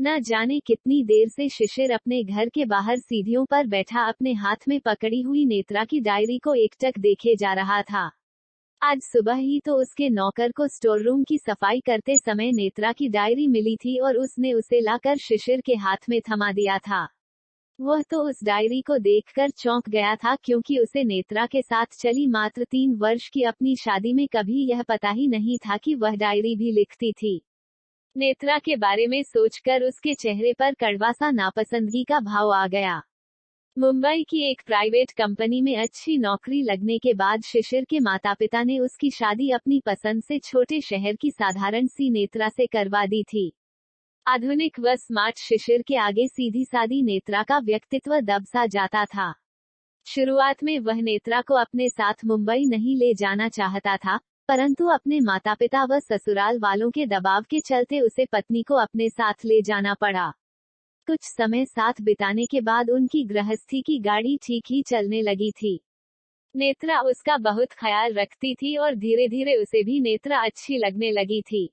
न जाने कितनी देर से शिशिर अपने घर के बाहर सीढ़ियों पर बैठा अपने हाथ में पकड़ी हुई नेत्रा की डायरी को एकटक देखे जा रहा था। आज सुबह ही तो उसके नौकर को स्टोर रूम की सफाई करते समय नेत्रा की डायरी मिली थी और उसने उसे लाकर शिशिर के हाथ में थमा दिया था। वह तो उस डायरी को देखकर चौंक गया था, क्योंकि उसे नेत्रा के साथ चली मात्र 3 वर्ष की अपनी शादी में कभी यह पता ही नहीं था कि वह डायरी भी लिखती थी। नेत्रा के बारे में सोचकर उसके चेहरे पर कड़वा सा नापसंदगी का भाव आ गया। मुंबई की एक प्राइवेट कंपनी में अच्छी नौकरी लगने के बाद शिशिर के माता पिता ने उसकी शादी अपनी पसंद से छोटे शहर की साधारण सी नेत्रा से करवा दी थी। आधुनिक व स्मार्ट शिशिर के आगे सीधी सादी नेत्रा का व्यक्तित्व दबसा जाता था। शुरुआत में वह नेत्रा को अपने साथ मुंबई नहीं ले जाना चाहता था, परंतु अपने माता पिता व ससुराल वालों के दबाव के चलते उसे पत्नी को अपने साथ ले जाना पड़ा। कुछ समय साथ बिताने के बाद उनकी गृहस्थी की गाड़ी ठीक ही चलने लगी थी। नेत्रा उसका बहुत ख्याल रखती थी और धीरे धीरे उसे भी नेत्रा अच्छी लगने लगी थी।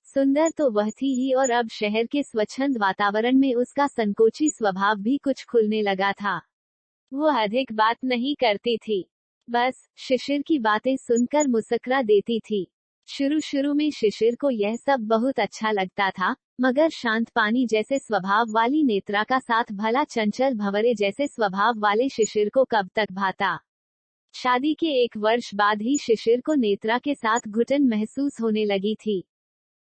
सुंदर तो वह थी ही, और अब शहर के स्वच्छंद वातावरण में उसका संकोची स्वभाव भी कुछ खुलने लगा था। वो अधिक बात नहीं करती थी, बस शिशिर की बातें सुनकर मुस्कुरा देती थी। शुरू में शिशिर को यह सब बहुत अच्छा लगता था, मगर शांत पानी जैसे स्वभाव वाली नेत्रा का साथ भला चंचल भंवरे जैसे स्वभाव वाले शिशिर को कब तक भाता। शादी के 1 वर्ष बाद ही शिशिर को नेत्रा के साथ घुटन महसूस होने लगी थी।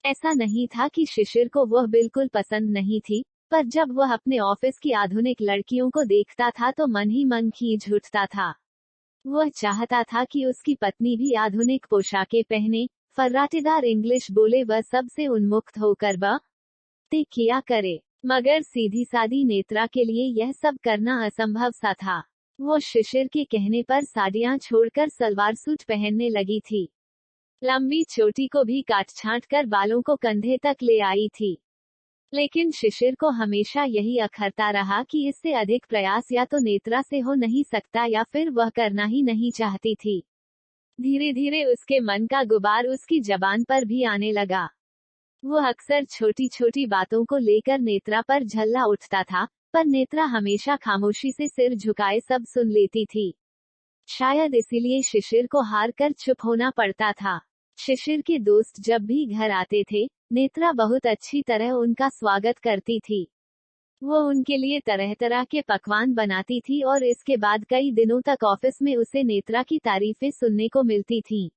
ऐसा नहीं था कि शिशिर को वह बिल्कुल पसंद नहीं थी, पर जब वह अपने ऑफिस की आधुनिक लड़कियों को देखता था तो मन ही मन खींच उठता था। वह चाहता था कि उसकी पत्नी भी आधुनिक पोशाकें पहने, फर्राटेदार इंग्लिश बोले व सबसे उन्मुक्त होकर बातें किया करे, मगर सीधी सादी नेत्रा के लिए यह सब करना असंभव सा था। वो शिशिर के कहने पर साड़ियां छोड़कर सलवार सूट पहनने लगी थी। लंबी चोटी को भी काट छांट कर बालों को कंधे तक ले आई थी। लेकिन शिशिर को हमेशा यही अखरता रहा कि इससे अधिक प्रयास या तो नेत्रा से हो नहीं सकता या फिर वह करना ही नहीं चाहती थी। धीरे धीरे उसके मन का गुबार उसकी जबान पर भी आने लगा। वो अक्सर छोटी छोटी बातों को लेकर नेत्रा पर झल्ला उठता था, पर नेत्रा हमेशा खामोशी से सिर झुकाए सब सुन लेती थी। शायद इसीलिए शिशिर को हार कर चुप होना पड़ता था। शिशिर के दोस्त जब भी घर आते थे, नेत्रा बहुत अच्छी तरह उनका स्वागत करती थी। वो उनके लिए तरह तरह के पकवान बनाती थी और इसके बाद कई दिनों तक ऑफिस में उसे नेत्रा की तारीफें सुनने को मिलती थीं।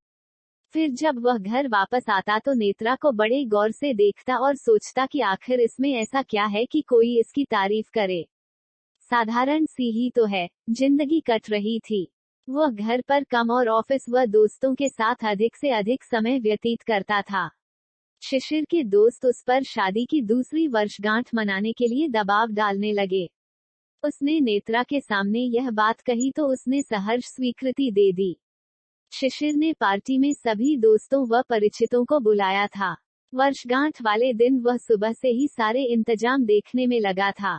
फिर जब वह घर वापस आता तो नेत्रा को बड़े गौर से देखता और सोचता कि आखिर इसमें ऐसा क्या है कि कोई इसकी तारीफ करे। साधारण सी ही तो है, जिंदगी कट रही थी। वह घर पर कम और ऑफिस व दोस्तों के साथ अधिक से अधिक समय व्यतीत करता था। शिशिर के दोस्त उस पर शादी की दूसरी वर्षगांठ मनाने के लिए दबाव डालने लगे। उसने नेत्रा के सामने यह बात कही तो उसने सहर्ष स्वीकृति दे दी। शिशिर ने पार्टी में सभी दोस्तों व परिचितों को बुलाया था। वर्षगांठ वाले दिन वह सुबह से ही सारे इंतजाम देखने में लगा था।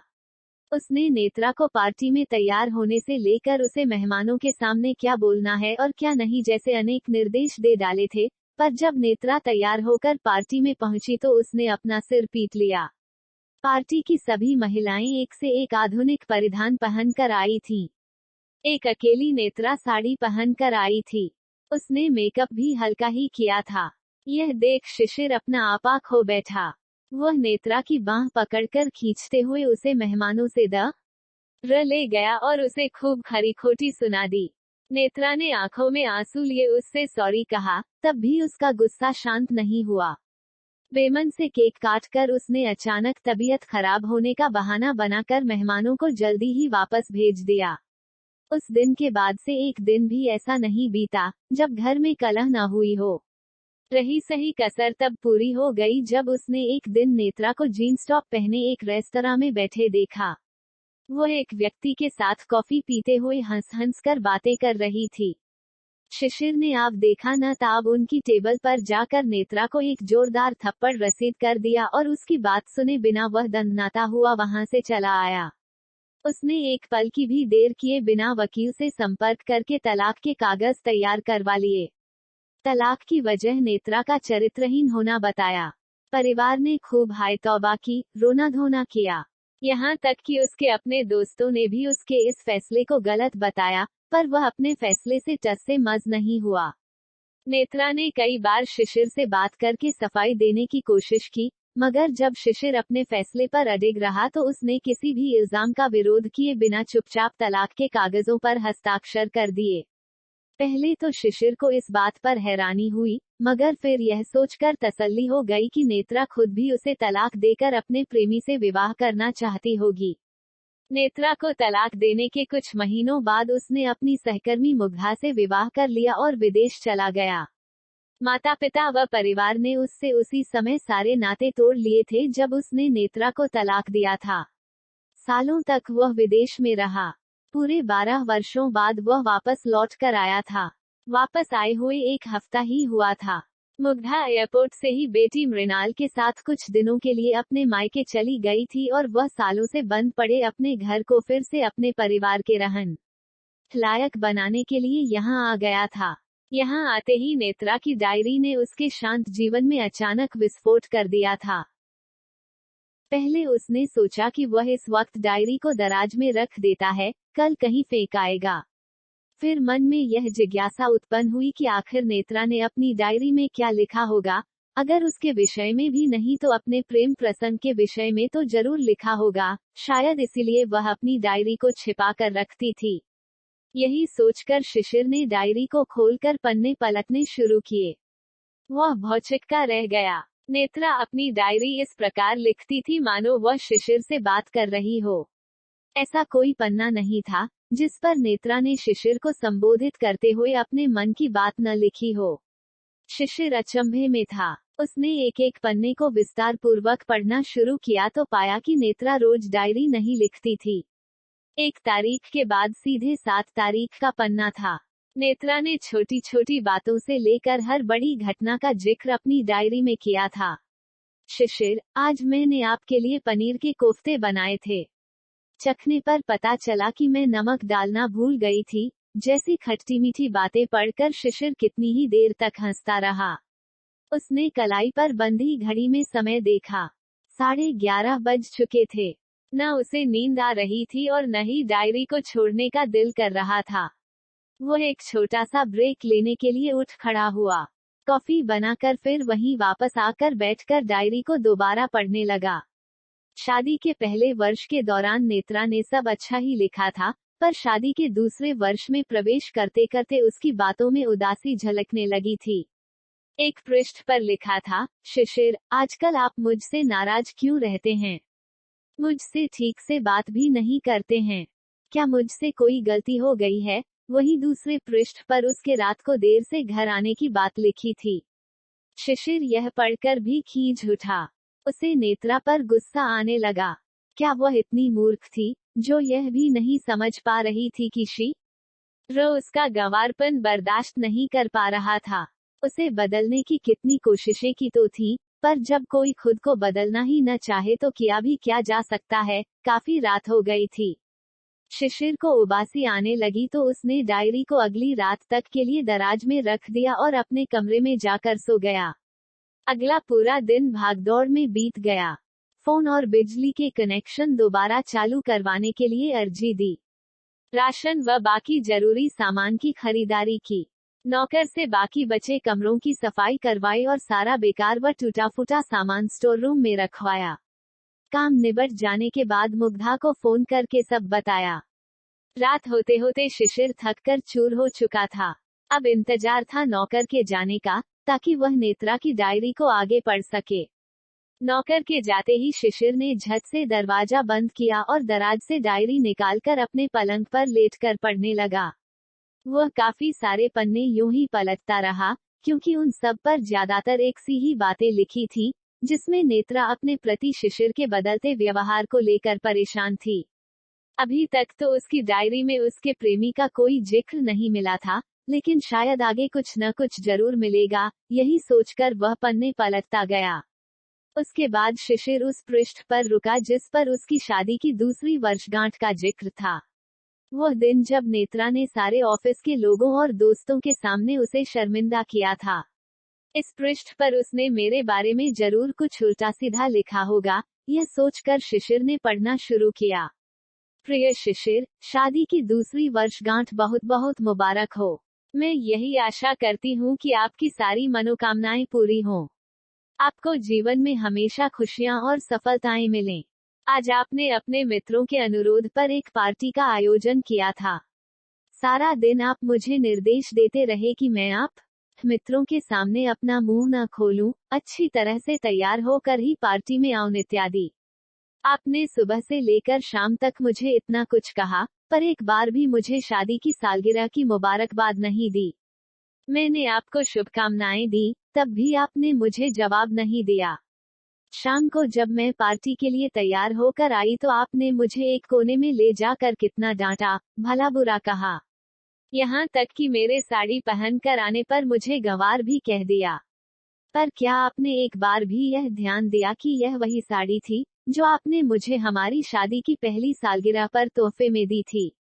उसने नेत्रा को पार्टी में तैयार होने से लेकर उसे मेहमानों के सामने क्या बोलना है और क्या नहीं जैसे अनेक निर्देश दे डाले थे, पर जब नेत्रा तैयार होकर पार्टी में पहुंची तो उसने अपना सिर पीट लिया। पार्टी की सभी महिलाएं एक से एक आधुनिक परिधान पहनकर आई थीं। एक अकेली नेत्रा साड़ी पहनकर आई थी। उसने मेकअप भी हल्का ही किया था। यह देख शिशिर अपना आपा खो बैठा। वह नेत्रा की बांह पकड़कर खींचते हुए उसे मेहमानों से ले गया और उसे खूब खरी खोटी सुना दी। नेत्रा ने आंखों में आंसू लिए उससे सॉरी कहा, तब भी उसका गुस्सा शांत नहीं हुआ। बेमन से केक काटकर उसने अचानक तबीयत खराब होने का बहाना बनाकर मेहमानों को जल्दी ही वापस भेज दिया। उस दिन के बाद से एक दिन भी ऐसा नहीं बीता जब घर में कलह न हुई हो। रही सही कसर तब पूरी हो गई जब उसने एक दिन नेत्रा को जीन्स टॉप पहने एक रेस्तरां में बैठे देखा। वो एक व्यक्ति के साथ कॉफी पीते हुए हंस हंस कर बातें कर रही थी। शिशिर ने अब देखा न ताब उनकी टेबल पर जाकर नेत्रा को एक जोरदार थप्पड़ रसीद कर दिया और उसकी बात सुने बिना वह दंदनाता हुआ वहां से चला आया। उसने एक पल की भी देर किए बिना वकील से संपर्क करके तलाक के कागज तैयार करवा लिए। तलाक की वजह नेत्रा का चरित्रहीन होना बताया। परिवार ने खूब हाय तौबा की, रोना धोना किया। यहाँ तक कि उसके अपने दोस्तों ने भी उसके इस फैसले को गलत बताया, पर वह अपने फैसले से टस से मस नहीं हुआ। नेत्रा ने कई बार शिशिर से बात करके सफाई देने की कोशिश की, मगर जब शिशिर अपने फैसले पर अडिग रहा तो उसने किसी भी इल्जाम का विरोध किए बिना चुपचाप तलाक के कागजों पर हस्ताक्षर कर दिए। पहले तो शिशिर को इस बात पर हैरानी हुई, मगर फिर यह सोचकर तसल्ली हो गई कि नेत्रा खुद भी उसे तलाक देकर अपने प्रेमी से विवाह करना चाहती होगी। नेत्रा को तलाक देने के कुछ महीनों बाद उसने अपनी सहकर्मी मुग्धा से विवाह कर लिया और विदेश चला गया। माता पिता व परिवार ने उससे उसी समय सारे नाते तोड़ लिए थे जब उसने नेत्रा को तलाक दिया था। सालों तक वह विदेश में रहा। पूरे 12 वर्षों बाद वह वापस लौट कर आया था। वापस आए हुए एक हफ्ता ही हुआ था। मुग्धा एयरपोर्ट से ही बेटी मृणाल के साथ कुछ दिनों के लिए अपने मायके चली गई थी और वह सालों से बंद पड़े अपने घर को फिर से अपने परिवार के रहन लायक बनाने के लिए यहाँ आ गया था। यहाँ आते ही नेत्रा की डायरी ने उसके शांत जीवन में अचानक विस्फोट कर दिया था। पहले उसने सोचा कि वह इस वक्त डायरी को दराज में रख देता है, कल कहीं फेंक आएगा। फिर मन में यह जिज्ञासा उत्पन्न हुई कि आखिर नेत्रा ने अपनी डायरी में क्या लिखा होगा। अगर उसके विषय में भी नहीं तो अपने प्रेम प्रसंग के विषय में तो जरूर लिखा होगा। शायद इसीलिए वह अपनी डायरी को छिपा कर रखती थी। यही सोचकर शिशिर ने डायरी को खोलकर पन्ने पलटने शुरू किए। वह भौचक्का रह गया। नेत्रा अपनी डायरी इस प्रकार लिखती थी मानो वह शिशिर से बात कर रही हो। ऐसा कोई पन्ना नहीं था जिस पर नेत्रा ने शिशिर को संबोधित करते हुए अपने मन की बात न लिखी हो। शिशिर अचंभे में था। उसने एक एक पन्ने को विस्तार पूर्वक पढ़ना शुरू किया तो पाया कि नेत्रा रोज डायरी नहीं लिखती थी। 1 तारीख के बाद सीधे 7 तारीख का पन्ना था। नेत्रा ने छोटी छोटी बातों से लेकर हर बड़ी घटना का जिक्र अपनी डायरी में किया था। शिशिर, आज मैंने आपके लिए पनीर के कोफ्ते बनाए थे। चखने पर पता चला कि मैं नमक डालना भूल गई थी। जैसी खट्टी मीठी बातें पढ़कर शिशिर कितनी ही देर तक हंसता रहा। उसने कलाई पर बंधी घड़ी में समय देखा। 11:30 बज चुके थे। न उसे नींद आ रही थी और न ही डायरी को छोड़ने का दिल कर रहा था। वो एक छोटा सा ब्रेक लेने के लिए उठ खड़ा हुआ। कॉफी बनाकर फिर वहीं वापस आकर बैठकर डायरी को दोबारा पढ़ने लगा। शादी के पहले वर्ष के दौरान नेत्रा ने सब अच्छा ही लिखा था, पर शादी के दूसरे वर्ष में प्रवेश करते करते उसकी बातों में उदासी झलकने लगी थी। एक पृष्ठ पर लिखा था, शिशिर, आजकल आप मुझसे नाराज क्यों रहते हैं? मुझसे ठीक से बात भी नहीं करते हैं। क्या मुझसे कोई गलती हो गई है? वही दूसरे पृष्ठ पर उसके रात को देर से घर आने की बात लिखी थी। शिशिर यह पढ़कर भी खींच उठा। उसे नेत्रा पर गुस्सा आने लगा। क्या वह इतनी मूर्ख थी जो यह भी नहीं समझ पा रही थी कि रो उसका गंवारपन बर्दाश्त नहीं कर पा रहा था। उसे बदलने की कितनी कोशिशें की तो थी, पर जब कोई खुद को बदलना ही न चाहे तो किया भी क्या जा सकता है। काफी रात हो गई थी। शिशिर को उबासी आने लगी तो उसने डायरी को अगली रात तक के लिए दराज में रख दिया और अपने कमरे में जाकर सो गया। अगला पूरा दिन भागदौड़ में बीत गया। फोन और बिजली के कनेक्शन दोबारा चालू करवाने के लिए अर्जी दी। राशन व बाकी जरूरी सामान की खरीदारी की। नौकर से बाकी बचे कमरों की सफाई करवाई और सारा बेकार व टूटा फूटा सामान स्टोर रूम में रखवाया। काम निबट जाने के बाद मुग्धा को फोन करके सब बताया। रात होते होते शिशिर थककर चूर हो चुका था। अब इंतजार था नौकर के जाने का, ताकि वह नेत्रा की डायरी को आगे पढ़ सके। नौकर के जाते ही शिशिर ने झट से दरवाजा बंद किया और दराज से डायरी निकालकर अपने पलंग पर लेटकर पढ़ने लगा। वह काफी सारे पन्ने यूं ही पलटता रहा, क्योंकि उन सब पर ज्यादातर एक सी ही बातें लिखी थी, जिसमें नेत्रा अपने प्रति शिशिर के बदलते व्यवहार को लेकर परेशान थी। अभी तक तो उसकी डायरी में उसके प्रेमी का कोई जिक्र नहीं मिला था, लेकिन शायद आगे कुछ न कुछ जरूर मिलेगा। यही सोचकर वह पन्ने पलटता गया। उसके बाद शिशिर उस पृष्ठ पर रुका जिस पर उसकी शादी की दूसरी वर्षगांठ का जिक्र था। वह दिन जब नेत्रा ने सारे ऑफिस के लोगों और दोस्तों के सामने उसे शर्मिंदा किया था। इस पृष्ठ पर उसने मेरे बारे में जरूर कुछ उल्टा सीधा लिखा होगा, यह सोचकर शिशिर ने पढ़ना शुरू किया। प्रिय शिशिर, शादी की दूसरी वर्षगांठ बहुत बहुत मुबारक हो। मैं यही आशा करती हूँ कि आपकी सारी मनोकामनाएं पूरी हों। आपको जीवन में हमेशा खुशियां और सफलताएं मिलें। आज आपने अपने मित्रों के अनुरोध पर एक पार्टी का आयोजन किया था। सारा दिन आप मुझे निर्देश देते रहे कि मैं आप मित्रों के सामने अपना मुंह न खोलूं, अच्छी तरह से तैयार होकर ही पार्टी में आऊं इत्यादि। आपने सुबह से लेकर शाम तक मुझे इतना कुछ कहा, पर एक बार भी मुझे शादी की सालगिरह की मुबारकबाद नहीं दी। मैंने आपको शुभकामनाएं दी, तब भी आपने मुझे जवाब नहीं दिया। शाम को जब मैं पार्टी के लिए तैयार होकर आई तो आपने मुझे एक कोने में ले जाकर कितना डांटा, भला बुरा कहा। यहाँ तक कि मेरे साड़ी पहनकर आने पर मुझे गंवार भी कह दिया। पर क्या आपने एक बार भी यह ध्यान दिया कि यह वही साड़ी थी जो आपने मुझे हमारी शादी की पहली सालगिरह पर तोहफे में दी थी?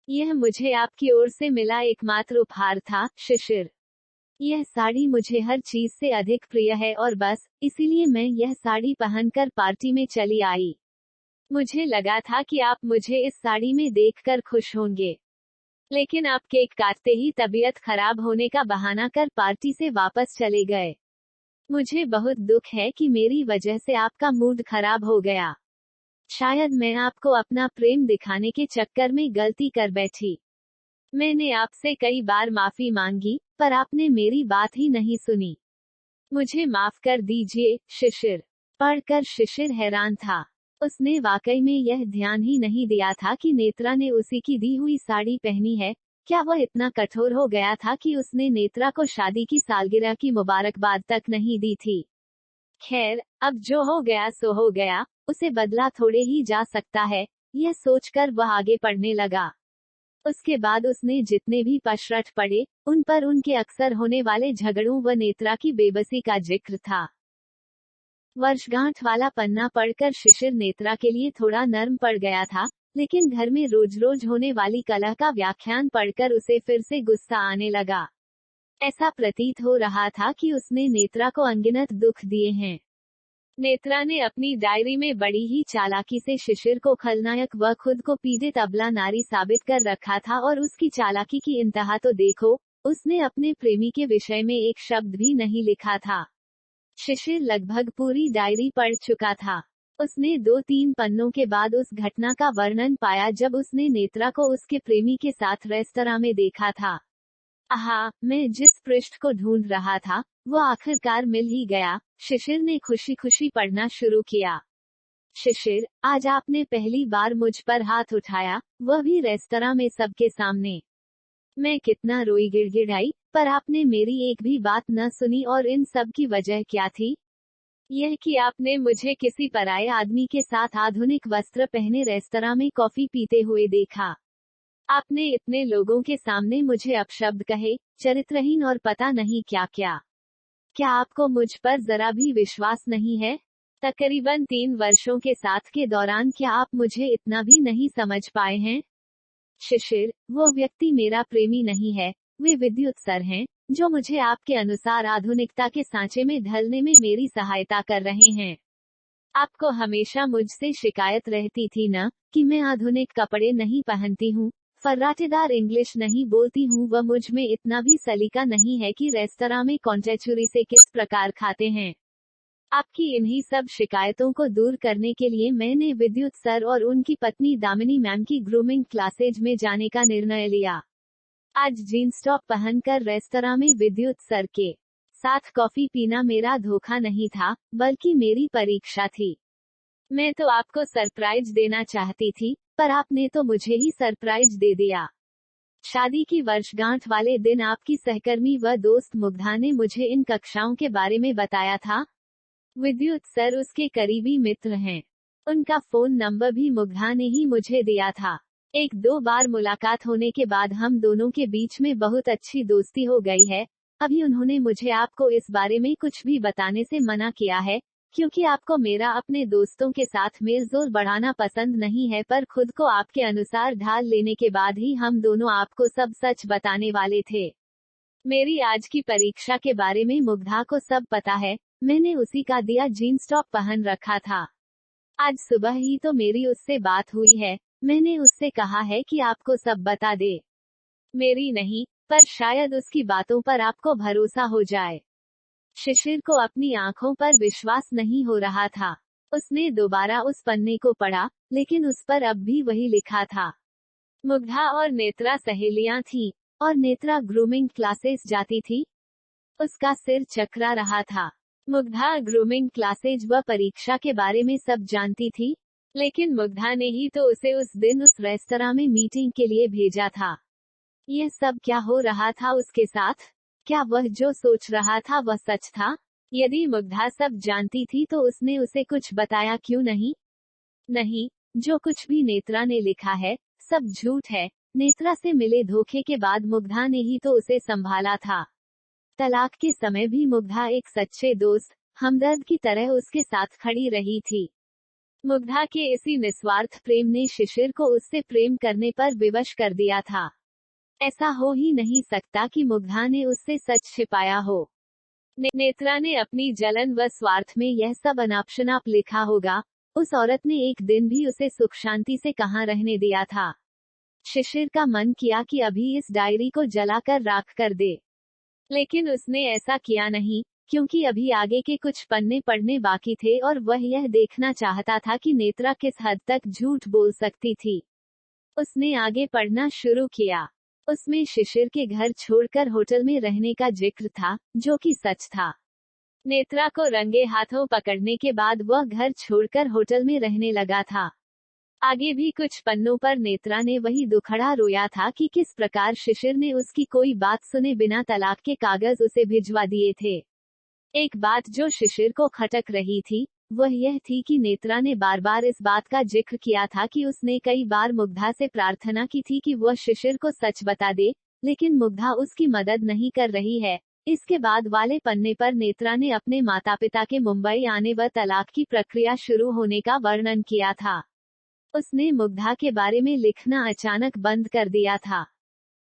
यह मुझे आपकी ओर से मिला एकमात्र उपहार था, शिशिर। यह साड़ी मुझे हर चीज से अधिक प्रिय है और बस इसीलिए मैं यह साड़ी पहनकर पार्टी में चली आई। मुझे लगा था कि आप मुझे इस साड़ी में देखकर खुश होंगे, लेकिन आप केक काटते ही तबीयत खराब होने का बहाना कर पार्टी से वापस चले गए। मुझे बहुत दुख है कि मेरी वजह से आपका मूड खराब हो गया। शायद मैं आपको अपना प्रेम दिखाने के चक्कर में गलती कर बैठी। मैंने आपसे कई बार माफी मांगी, पर आपने मेरी बात ही नहीं सुनी। मुझे माफ कर दीजिए, शिशिर। पढ़कर शिशिर हैरान था। उसने वाकई में यह ध्यान ही नहीं दिया था कि नेत्रा ने उसी की दी हुई साड़ी पहनी है। क्या वह इतना कठोर हो गया था कि उसने नेत्रा को शादी की सालगिरह की मुबारकबाद तक नहीं दी थी? खैर, अब जो हो गया सो हो गया, उसे बदला थोड़े ही जा सकता है, यह सोचकर वह आगे पढ़ने लगा। उसके बाद उसने जितने भी पशरठ पढ़े, उन पर उनके अक्सर होने वाले झगड़ों व नेत्रा की बेबसी का जिक्र था। वर्षगांठ वाला पन्ना पढ़कर शिशिर नेत्रा के लिए थोड़ा नर्म पड़ गया था, लेकिन घर में रोज रोज होने वाली कलह का व्याख्यान पढ़कर उसे फिर से गुस्सा आने लगा। ऐसा प्रतीत हो रहा था कि उसने नेत्रा को अनगिनत दुख दिए हैं। नेत्रा ने अपनी डायरी में बड़ी ही चालाकी से शिशिर को खलनायक व खुद को पीड़ित अबला नारी साबित कर रखा था और उसकी चालाकी की इंतहा तो देखो, उसने अपने प्रेमी के विषय में एक शब्द भी नहीं लिखा था। शिशिर लगभग पूरी डायरी पढ़ चुका था। उसने 2-3 पन्नों के बाद उस घटना का वर्णन पाया जब उसने नेत्रा को उसके प्रेमी के साथ रेस्तरां में देखा था। आहा, मैं जिस पृष्ठ को ढूंढ रहा था, वो आखिरकार मिल ही गया। शिशिर ने खुशी खुशी पढ़ना शुरू किया। शिशिर, आज आपने पहली बार मुझ पर हाथ उठाया, वह भी रेस्तरां में सबके सामने। मैं कितना रोई गिड़गिड़ाई, पर आपने मेरी एक भी बात न सुनी और इन सब की वजह क्या थी? यह कि आपने मुझे किसी पराये आदमी के साथ आधुनिक वस्त्र पहने रेस्तरां में कॉफी पीते हुए देखा। आपने इतने लोगों के सामने मुझे अपशब्द कहे, चरित्रहीन और पता नहीं क्या क्या। क्या आपको मुझ पर जरा भी विश्वास नहीं है? तकरीबन 3 वर्षों के साथ के दौरान क्या आप मुझे इतना भी नहीं समझ पाए हैं? शिशिर, वो व्यक्ति मेरा प्रेमी नहीं है, वे विद्युत सर हैं, जो मुझे आपके अनुसार आधुनिकता के सांचे में ढलने में मेरी सहायता कर रहे हैं। आपको हमेशा मुझसे शिकायत रहती थी न, कि मैं आधुनिक कपड़े नहीं पहनती हूँ, फर्राटेदार इंग्लिश नहीं बोलती हूँ व मुझ में इतना भी सलीका नहीं है कि रेस्तरां में कॉन्टेचुरी से किस प्रकार खाते हैं। आपकी इन्हीं सब शिकायतों को दूर करने के लिए मैंने विद्युत सर और उनकी पत्नी दामिनी मैम की ग्रूमिंग क्लासेज में जाने का निर्णय लिया। आज जीन्स टॉप पहनकर रेस्तरां में विद्युत सर के साथ कॉफी पीना मेरा धोखा नहीं था, बल्कि मेरी परीक्षा थी। मैं तो आपको सरप्राइज देना चाहती थी, पर आपने तो मुझे ही सरप्राइज दे दिया। शादी की वर्षगांठ वाले दिन आपकी सहकर्मी व दोस्त मुग्धा ने मुझे इन कक्षाओं के बारे में बताया था। विद्युत सर उसके करीबी मित्र हैं। उनका फोन नंबर भी मुग्धा ने ही मुझे दिया था। 1-2 बार मुलाकात होने के बाद हम दोनों के बीच में बहुत अच्छी दोस्ती हो गई है। अभी उन्होंने मुझे आपको इस बारे में कुछ भी बताने से मना किया है, क्योंकि आपको मेरा अपने दोस्तों के साथ मेलजोल बढ़ाना पसंद नहीं है, पर खुद को आपके अनुसार ढाल लेने के बाद ही हम दोनों आपको सब सच बताने वाले थे। मेरी आज की परीक्षा के बारे में मुग्धा को सब पता है। मैंने उसी का दिया जीन्स टॉप पहन रखा था। आज सुबह ही तो मेरी उससे बात हुई है। मैंने उससे कहा है कि आपको सब बता दे। मेरी नहीं, पर शायद उसकी बातों पर आपको भरोसा हो जाए। शिशिर को अपनी आंखों पर विश्वास नहीं हो रहा था। उसने दोबारा उस पन्ने को पढ़ा, लेकिन उस पर अब भी वही लिखा था। मुग्धा और नेत्रा सहेलियां थीं, और नेत्रा ग्रूमिंग क्लासेस जाती थी। उसका सिर चकरा रहा था। मुग्धा ग्रूमिंग क्लासेज व परीक्षा के बारे में सब जानती थी, लेकिन मुग्धा ने ही तो उसे उस दिन उस रेस्तरां में मीटिंग के लिए भेजा था। यह सब क्या हो रहा था उसके साथ? क्या वह जो सोच रहा था वह सच था? यदि मुग्धा सब जानती थी तो उसने उसे कुछ बताया क्यों नहीं? नहीं, जो कुछ भी नेत्रा ने लिखा है, सब झूठ है। नेत्रा से मिले धोखे के बाद मुग्धा ने ही तो उसे संभाला था। तलाक के समय भी मुग्धा एक सच्चे दोस्त, हमदर्द की तरह उसके साथ खड़ी रही थी। मुग्धा के इसी निस्वार्थ प्रेम ने शिशिर को उससे प्रेम करने पर विवश कर दिया था। ऐसा हो ही नहीं सकता कि मुग्धा ने उससे सच छिपाया हो। नेत्रा ने अपनी जलन व स्वार्थ में यह सब अनाप-शनाप लिखा होगा। उस औरत ने एक दिन भी उसे सुख शांति से कहाँ रहने दिया था। शिशिर का मन किया कि अभी इस डायरी को जलाकर राख कर दे, लेकिन उसने ऐसा किया नहीं, क्योंकि अभी आगे के कुछ पन्ने पढ़ने बाकी थे और वह यह देखना चाहता था कि नेत्रा किस हद तक झूठ बोल सकती थी। उसने आगे पढ़ना शुरू किया। उसमें शिशिर के घर छोड़कर होटल में रहने का जिक्र था, जो कि सच था। नेत्रा को रंगे हाथों पकड़ने के बाद वह घर छोड़कर होटल में रहने लगा था। आगे भी कुछ पन्नों पर नेत्रा ने वही दुखड़ा रोया था कि किस प्रकार शिशिर ने उसकी कोई बात सुने बिना तलाक के कागज उसे भिजवा दिए थे। एक बात जो शिशिर को खटक रही थी, वह यह थी कि नेत्रा ने बार बार इस बात का जिक्र किया था कि उसने कई बार मुग्धा से प्रार्थना की थी कि वह शिशिर को सच बता दे, लेकिन मुग्धा उसकी मदद नहीं कर रही है। इसके बाद वाले पन्ने पर नेत्रा ने अपने माता पिता के मुंबई आने व तलाक की प्रक्रिया शुरू होने का वर्णन किया था। उसने मुग्धा के बारे में लिखना अचानक बंद कर दिया था।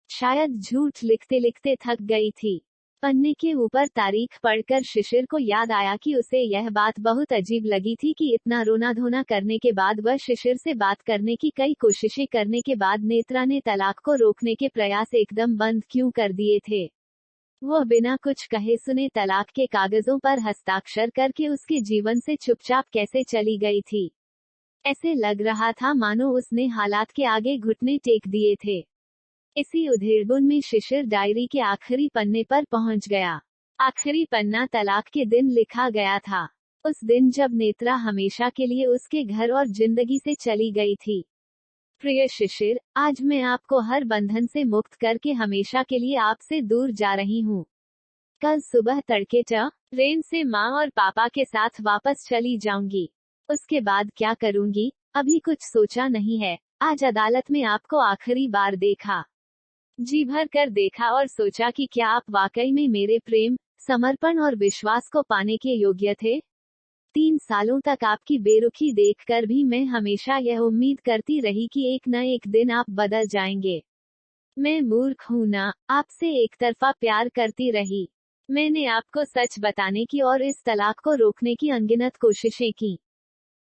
शायद झूठ लिखते लिखते थक गई थी। पन्ने के ऊपर तारीख पढ़कर शिशिर को याद आया कि उसे यह बात बहुत अजीब लगी थी कि इतना रोना धोना करने के बाद वह शिशिर से बात करने की कई कोशिशें करने के बाद नेत्रा ने तलाक को रोकने के प्रयास एकदम बंद क्यों कर दिए थे। वह बिना कुछ कहे सुने तलाक के कागजों पर हस्ताक्षर करके उसके जीवन से चुपचाप कैसे चली गई थी। ऐसे लग रहा था मानो उसने हालात के आगे घुटने टेक दिए थे। इसी उधेड़बुन में शिशिर डायरी के आखिरी पन्ने पर पहुंच गया। आखिरी पन्ना तलाक के दिन लिखा गया था। उस दिन जब नेत्रा हमेशा के लिए उसके घर और जिंदगी से चली गई थी। प्रिय शिशिर, आज मैं आपको हर बंधन से मुक्त करके हमेशा के लिए आपसे दूर जा रही हूँ। कल सुबह तड़के ट्रेन से माँ और पापा के साथ वापस चली जाऊंगी। उसके बाद क्या करूंगी, अभी कुछ सोचा नहीं है। आज अदालत में आपको आखिरी बार देखा, जी भर कर देखा और सोचा कि क्या आप वाकई में मेरे प्रेम, समर्पण और विश्वास को पाने के योग्य थे। 3 सालों तक आपकी बेरुखी देखकर भी मैं हमेशा यह उम्मीद करती रही कि एक न एक दिन आप बदल जाएंगे। मैं मूर्ख हूं ना, आपसे एक तरफा प्यार करती रही। मैंने आपको सच बताने की और इस तलाक को रोकने की अनगिनत कोशिशें की।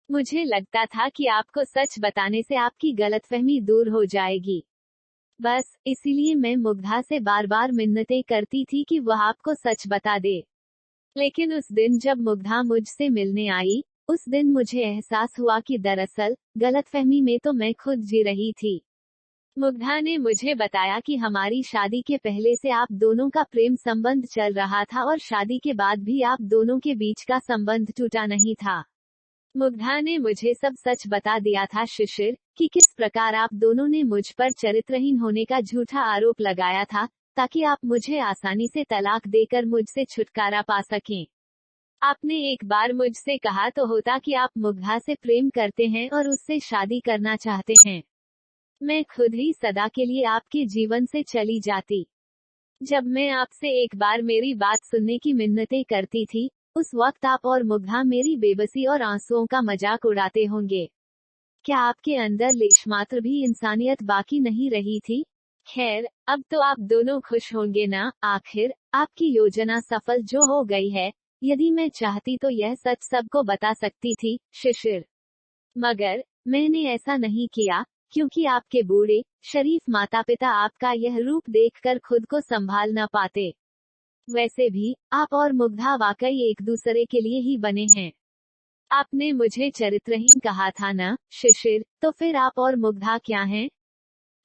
मुझे लगता था कि आपको सच बताने से आपकी गलतफहमी दूर हो जाएगी। बस इसीलिए मैं मुग्धा से बार बार मिन्नतें करती थी कि वह आपको सच बता दे। लेकिन उस दिन जब मुग्धा मुझसे मिलने आई, उस दिन मुझे एहसास हुआ कि दरअसल गलतफहमी में तो मैं खुद जी रही थी। मुग्धा ने मुझे बताया कि हमारी शादी के पहले से आप दोनों का प्रेम संबंध चल रहा था और शादी के बाद भी आप दोनों के बीच का संबंध टूटा नहीं था। मुग्धा ने मुझे सब सच बता दिया था शिशिर, कि किस प्रकार आप दोनों ने मुझ पर चरित्रहीन होने का झूठा आरोप लगाया था, ताकि आप मुझे आसानी से तलाक देकर मुझसे छुटकारा पा सकें। आपने एक बार मुझसे कहा तो होता कि आप मुग्धा से प्रेम करते हैं और उससे शादी करना चाहते हैं। मैं खुद ही सदा के लिए आपके जीवन से चली जाती। जब मैं आपसे एक बार मेरी बात सुनने की मिन्नतें करती थी, उस वक्त आप और मुग्धा मेरी बेबसी और आंसुओं का मजाक उड़ाते होंगे। क्या आपके अंदर लेशमात्र भी इंसानियत बाकी नहीं रही थी? खैर, अब तो आप दोनों खुश होंगे ना, आखिर आपकी योजना सफल जो हो गई है। यदि मैं चाहती तो यह सच सबको बता सकती थी, शिशिर। मगर मैंने ऐसा नहीं किया, क्योंकि आपके बूढ़े शरीफ माता पिता आपका यह रूप देखकर खुद को संभाल न पाते। वैसे भी आप और मुग्धा वाकई एक दूसरे के लिए ही बने हैं। आपने मुझे चरित्रहीन कहा था ना, शिशिर, तो फिर आप और मुग्धा क्या हैं?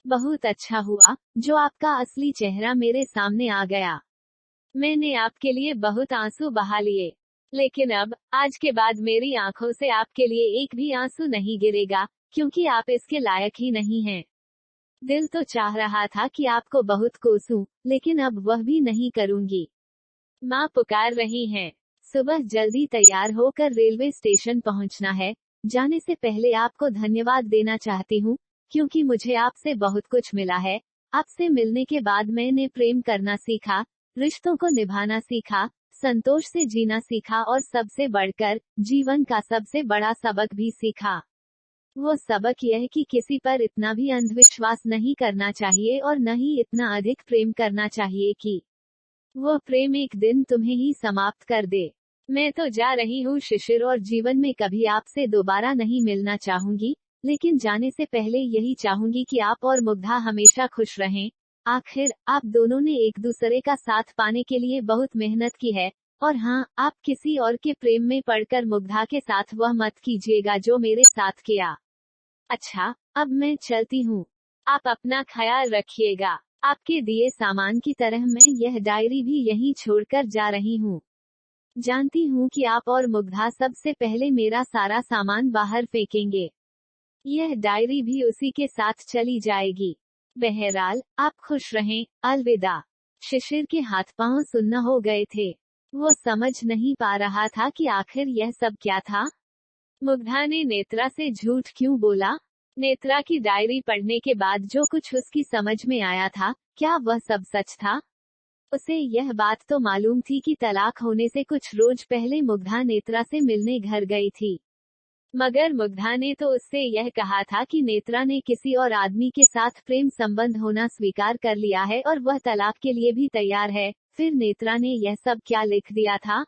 बहुत अच्छा हुआ जो आपका असली चेहरा मेरे सामने आ गया। मैंने आपके लिए बहुत आंसू बहा लिए, लेकिन अब आज के बाद मेरी आंखों से आपके लिए एक भी आंसू नहीं गिरेगा, क्योंकि आप इसके लायक ही नहीं हैं। दिल तो चाह रहा था कि आपको बहुत कोसूं, लेकिन अब वह भी नहीं करूंगी। माँ पुकार रही हैं। सुबह जल्दी तैयार होकर रेलवे स्टेशन पहुंचना है। जाने से पहले आपको धन्यवाद देना चाहती हूँ, क्योंकि मुझे आपसे बहुत कुछ मिला है। आपसे मिलने के बाद मैंने प्रेम करना सीखा, रिश्तों को निभाना सीखा, संतोष से जीना सीखा और सबसे बढ़कर जीवन का सबसे बड़ा सबक भी सीखा। वो सबक यह कि किसी पर इतना भी अंधविश्वास नहीं करना चाहिए और न ही इतना अधिक प्रेम करना चाहिए कि वो प्रेम एक दिन तुम्हें ही समाप्त कर दे। मैं तो जा रही हूँ शिशिर, और जीवन में कभी आपसे दोबारा नहीं मिलना चाहूंगी, लेकिन जाने से पहले यही चाहूंगी कि आप और मुग्धा हमेशा खुश रहें। आखिर आप दोनों ने एक दूसरे का साथ पाने के लिए बहुत मेहनत की है, और हाँ, आप किसी और के प्रेम में पड़कर मुग्धा के साथ वह मत कीजिएगा जो मेरे साथ किया। अच्छा, अब मैं चलती हूँ। आप अपना ख्याल रखिएगा। आपके दिए सामान की तरह मैं यह डायरी भी यहीं छोड़कर जा रही हूँ। जानती हूँ कि आप और मुग्धा सबसे पहले मेरा सारा सामान बाहर फेंकेंगे। यह डायरी भी उसी के साथ चली जाएगी। बहरहाल, आप खुश रहें, अलविदा। शिशिर के हाथ पांव सुन्न हो गए थे। वो समझ नहीं पा रहा था कि आखिर यह सब क्या था। मुग्धा ने नेत्रा से झूठ क्यों बोला? नेत्रा की डायरी पढ़ने के बाद जो कुछ उसकी समझ में आया था, क्या वह सब सच था? उसे यह बात तो मालूम थी कि तलाक होने से कुछ रोज पहले मुग्धा नेत्रा से मिलने घर गई थी, मगर मुग्धा ने तो उससे यह कहा था कि नेत्रा ने किसी और आदमी के साथ प्रेम संबंध होना स्वीकार कर लिया है और वह तलाक के लिए भी तैयार है। फिर नेत्रा ने यह सब क्या लिख दिया था?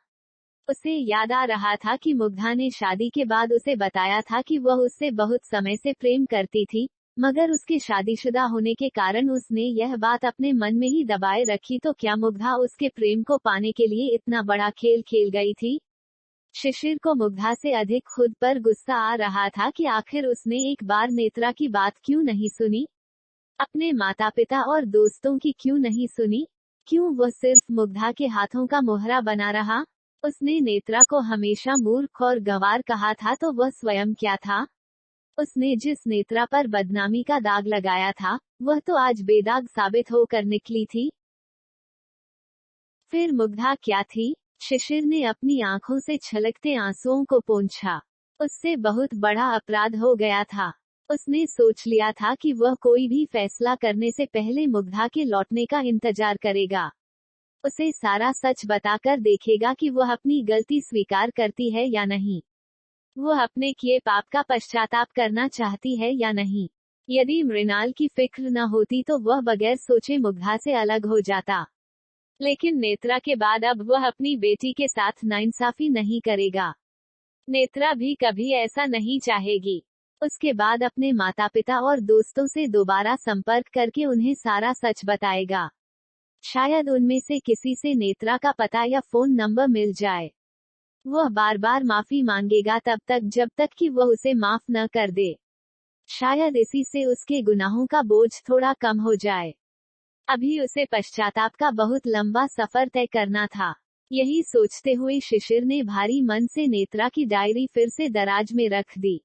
उसे याद आ रहा था कि मुग्धा ने शादी के बाद उसे बताया था कि वह उससे बहुत समय से प्रेम करती थी, मगर उसके शादीशुदा होने के कारण उसने यह बात अपने मन में ही दबाए रखी। तो क्या मुग्धा उसके प्रेम को पाने के लिए इतना बड़ा खेल खेल गई थी? शिशिर को मुग्धा से अधिक खुद पर गुस्सा आ रहा था कि आखिर उसने एक बार नेत्रा की बात क्यों नहीं सुनी, अपने माता पिता और दोस्तों की क्यों नहीं सुनी? क्यों वह सिर्फ मुग्धा के हाथों का मोहरा बना रहा? उसने नेत्रा को हमेशा मूर्ख और गंवार कहा था, तो वह स्वयं क्या था? उसने जिस नेत्रा पर बदनामी का दाग लगाया था, वह तो आज बेदाग साबित होकर निकली थी। फिर मुग्धा क्या थी? शिशिर ने अपनी आंखों से छलकते आंसुओं को पोंछा। उससे बहुत बड़ा अपराध हो गया था। उसने सोच लिया था कि वह कोई भी फैसला करने से पहले मुग्धा के लौटने का इंतजार करेगा, उसे सारा सच बताकर देखेगा कि वह अपनी गलती स्वीकार करती है या नहीं, वह अपने किए पाप का पश्चाताप करना चाहती है या नहीं। यदि मृणाल की फिक्र न होती तो वह बगैर सोचे मुग्धा से अलग हो जाता, लेकिन नेत्रा के बाद अब वह अपनी बेटी के साथ नाइंसाफी नहीं करेगा। नेत्रा भी कभी ऐसा नहीं चाहेगी। उसके बाद अपने माता पिता और दोस्तों से दोबारा संपर्क करके उन्हें सारा सच बताएगा। शायद उनमें से किसी से नेत्रा का पता या फोन नंबर मिल जाए। वह बार बार माफी मांगेगा तब तक जब तक कि वह उसे माफ न कर दे। शायद इसी से उसके गुनाहों का बोझ थोड़ा कम हो जाए। अभी उसे पश्चाताप का बहुत लंबा सफर तय करना था। यही सोचते हुए शिशिर ने भारी मन से नेत्रा की डायरी फिर से दराज में रख दी।